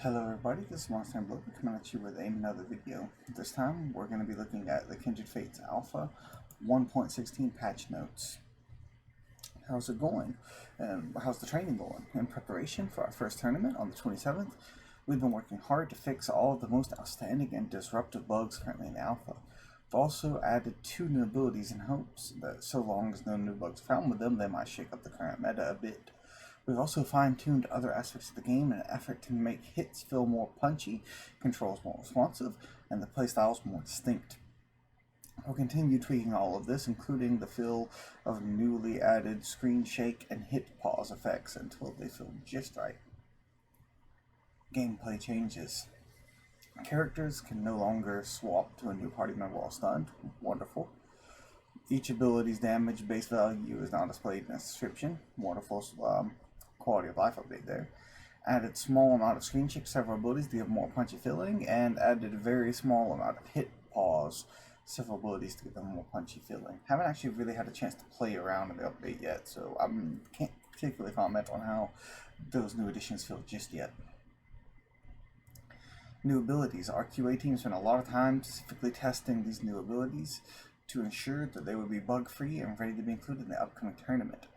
Hello everybody, this is Bloba coming at you with another video. This time we're going to be looking at the Kindred Fates Alpha 1.16 patch notes. How's it going? And how's the training going? In preparation for our first tournament on the 27th, we've been working hard to fix all of the most outstanding and disruptive bugs currently in the alpha. We've also added 2 new abilities in hopes that so long as no new bugs are found with them, they might shake up the current meta a bit. We've also fine-tuned other aspects of the game in an effort to make hits feel more punchy, controls more responsive, and the playstyles more distinct. We'll continue tweaking all of this, including the feel of newly added screen shake and hit pause effects until they feel just right. Gameplay changes. Characters can no longer swap to a new party member while stunned. Wonderful. Each ability's damage base value is now displayed in a description. Wonderful quality of life update there. Added small amount of screen shake, several abilities to give more punchy feeling, and added a very small amount of hit pause, several abilities to give them more punchy feeling. Haven't actually really had a chance to play around in the update yet, so I can't particularly comment on how those new additions feel just yet. New abilities. Our QA team spent a lot of time specifically testing these new abilities to ensure that they would be bug-free and ready to be included in the upcoming tournament.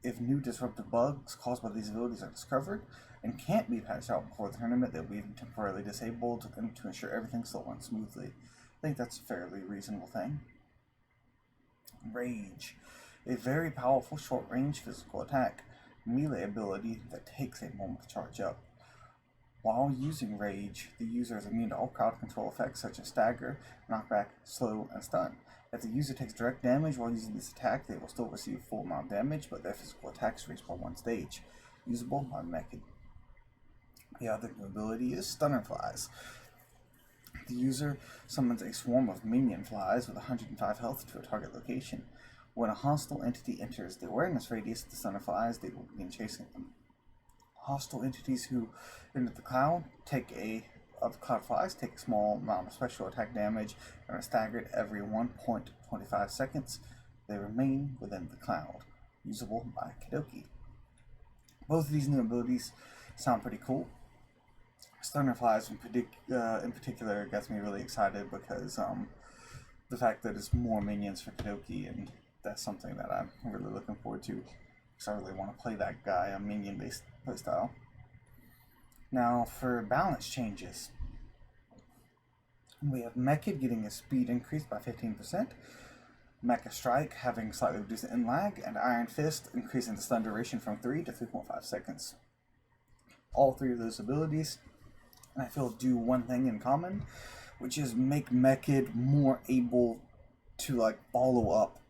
If new disruptive bugs caused by these abilities are discovered and can't be patched out before the tournament, they'll be temporarily disabled and to ensure everything still runs smoothly. I think that's a fairly reasonable thing. Rage. A very powerful short-range physical attack melee ability that takes a moment to charge up. While using Rage, the user is immune to all crowd control effects such as stagger, knockback, slow, and stun. If the user takes direct damage while using this attack, they will still receive full amount of damage, but their physical attacks raise by 1 stage. Usable on Mechid. The other new ability is Thunderflies. The user summons a swarm of minion flies with 105 health to a target location. When a hostile entity enters the awareness radius of the Thunderflies, they will begin chasing them. Hostile entities who enter the cloud cloud flies take a small amount of special attack damage and are staggered every 1.25 seconds. They remain within the cloud. Usable by Kidoki. Both of these new abilities sound pretty cool. Thunderflies in particular gets me really excited because the fact that it's more minions for Kidoki, and that's something that I'm really looking forward to because I really want to play that guy, a minion-based playstyle. Now for balance changes. We have Mechid getting a speed increase by 15%, Mecha Strike having slightly reduced in lag, and Iron Fist increasing the stun duration from 3 to 3.5 seconds. All 3 of those abilities, I feel, do one thing in common, which is make Mechid more able to follow up.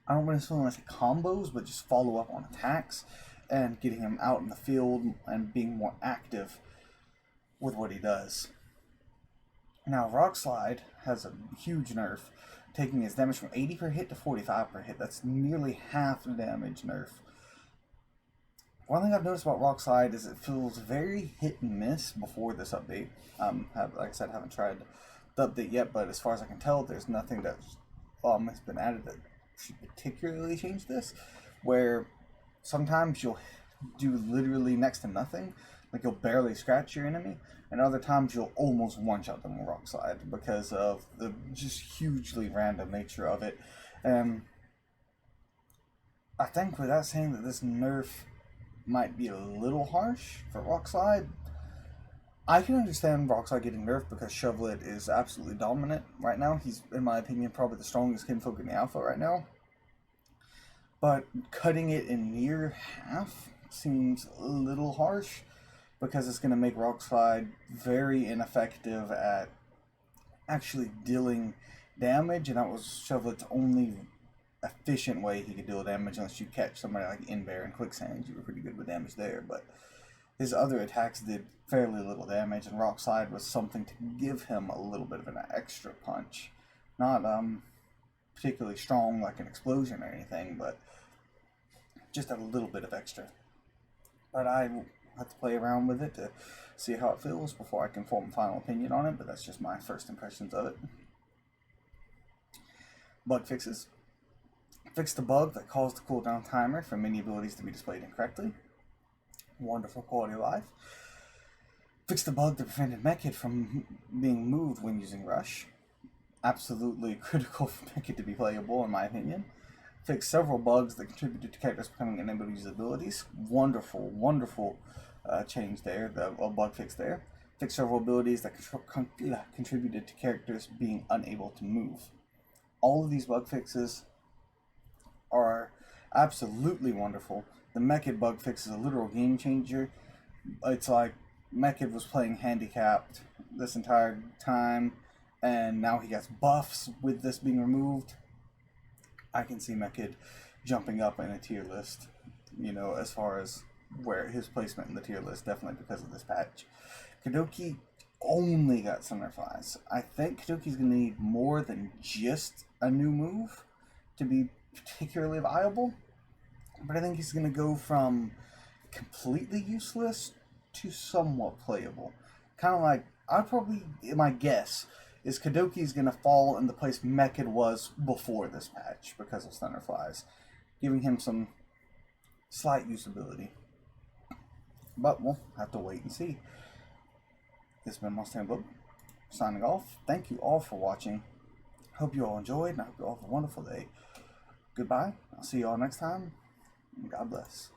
I don't necessarily want to say combos, but just follow up on attacks and getting him out in the field and being more active with what he does. Now, Rock Slide has a huge nerf, taking his damage from 80 per hit to 45 per hit. That's nearly half the damage nerf. One thing I've noticed about Rock Slide is it feels very hit and miss before this update. Like I said, haven't tried the update yet, but as far as I can tell, there's nothing that has been added that should particularly change this, where sometimes you'll do literally next to nothing, like you'll barely scratch your enemy, and other times you'll almost one-shot them with Rock Slide because of the just hugely random nature of it. And I think without saying that this nerf might be a little harsh for Rock Slide, I can understand Rock Slide getting nerfed because Shovelet is absolutely dominant right now. He's, in my opinion, probably the strongest kinfolk in the alpha right now. But cutting it in near half seems a little harsh because it's going to make Rock Slide very ineffective at actually dealing damage, and that was Shovelet's only efficient way he could deal damage unless you catch somebody like Inbear and Quicksand. You were pretty good with damage there, but his other attacks did fairly little damage, and Rock Slide was something to give him a little bit of an extra punch. Not particularly strong like an explosion or anything, but just a little bit of extra. But I will have to play around with it to see how it feels before I can form a final opinion on it, but that's just my first impressions of it. Bugfixes. Fix the bug that caused the cooldown timer for many abilities to be displayed incorrectly. Wonderful quality of life. Fixed the bug that prevented Mechid from being moved when using Rush. Absolutely critical for Mechid to be playable, in my opinion. Fixed several bugs that contributed to characters becoming unable to use abilities. Wonderful, wonderful change there, a bug fix there. Fixed several abilities that contributed to characters being unable to move. All of these bug fixes are absolutely wonderful. The Mechid bug fix is a literal game changer. It's like Mechid was playing handicapped this entire time, and now he gets buffs with this being removed. I can see Mechid jumping up in a tier list, you know, as far as where his placement in the tier list, definitely because of this patch. Kadoki only got Thunderflies. I think Kadoki's going to need more than just a new move to be particularly viable, but I think he's going to go from completely useless to somewhat playable. Kind of like, my guess is Kadoki's going to fall in the place Mechid was before this patch because of Thunderflies, giving him some slight usability. But we'll have to wait and see. This has been Mustang Bloba, signing off. Thank you all for watching. Hope you all enjoyed, and I hope you all have a wonderful day. Goodbye. I'll see you all next time, and God bless.